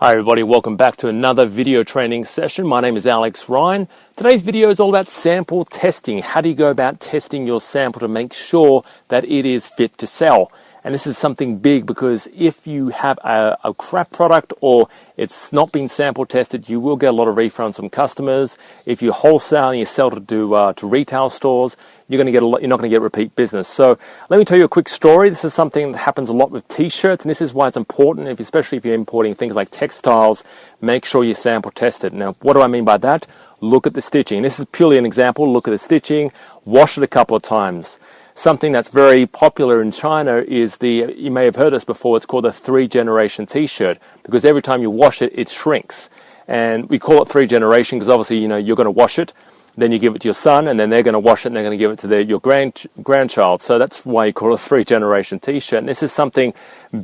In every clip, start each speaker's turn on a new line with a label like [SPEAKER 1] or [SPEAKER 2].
[SPEAKER 1] Hi everybody, welcome back to another video training session. My name is Alex Ryan. Today's video is all about sample testing. How do you go about testing your sample to make sure that it is fit to sell? And this is something big because if you have a crap product or it's not been sample tested, you will get a lot of refunds from customers. If you wholesale and you sell to retail stores, you're not going to get repeat business. So let me tell you a quick story. This is something that happens a lot with t-shirts, and this is why it's important, especially if you're importing things like textiles, make sure you sample test it. Now, what do I mean by that? Look at the stitching. This is purely an example. Look at the stitching, wash it a couple of times. Something that's very popular in China is you may have heard this before, it's called a 3-generation t-shirt, because every time you wash it, it shrinks. And we call it 3-generation because obviously, you're going to wash it, then you give it to your son, and then they're going to wash it, and they're going to give it to your grandchild. So that's why you call it a 3-generation t-shirt. And this is something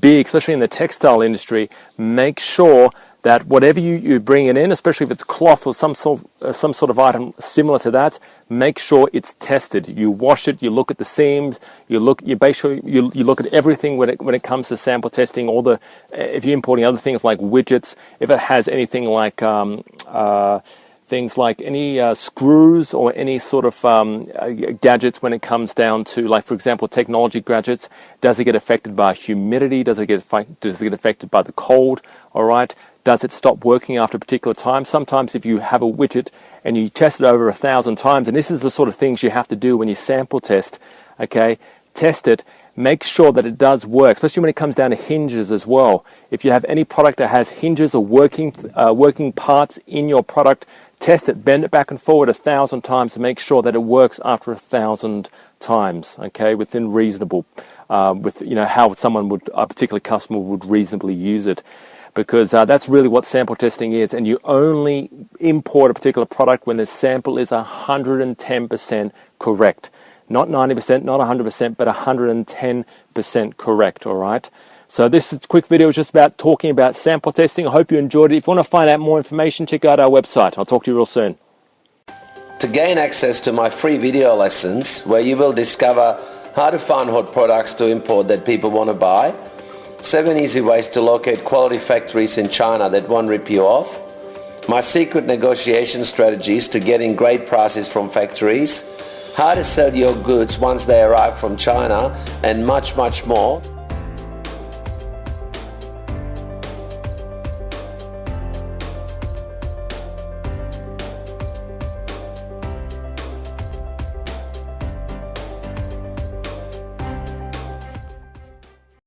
[SPEAKER 1] big, especially in the textile industry. Make sure that whatever you bring it in, especially if it's cloth or some sort of item similar to that, make sure it's tested. You wash it, you look at the seams, you look at everything when it comes to sample testing. If you're importing other things like widgets, if it has anything like things like any screws or any sort of gadgets when it comes down to, like, for example, technology gadgets, does it get affected by humidity? Does it get affected by the cold? All right. Does it stop working after a particular time? Sometimes if you have a widget and you test it over 1,000 times, and this is the sort of things you have to do when you sample test, okay? Test it, make sure that it does work, especially when it comes down to hinges as well. If you have any product that has hinges or working parts in your product, test it, bend it back and forward 1,000 times to make sure that it works after 1,000 times, okay, within reasonable, how a particular customer would reasonably use it. Because that's really what sample testing is, and you only import a particular product when the sample is 110% correct. Not 90%, not 100%, but 110% correct, all right? So this quick video is just about talking about sample testing. I hope you enjoyed it. If you want to find out more information, check out our website. I'll talk to you real soon.
[SPEAKER 2] To gain access to my free video lessons, where you will discover how to find hot products to import that people want to buy, 7 easy ways to locate quality factories in China that won't rip you off, my secret negotiation strategies to getting great prices from factories, how to sell your goods once they arrive from China, and much, much more.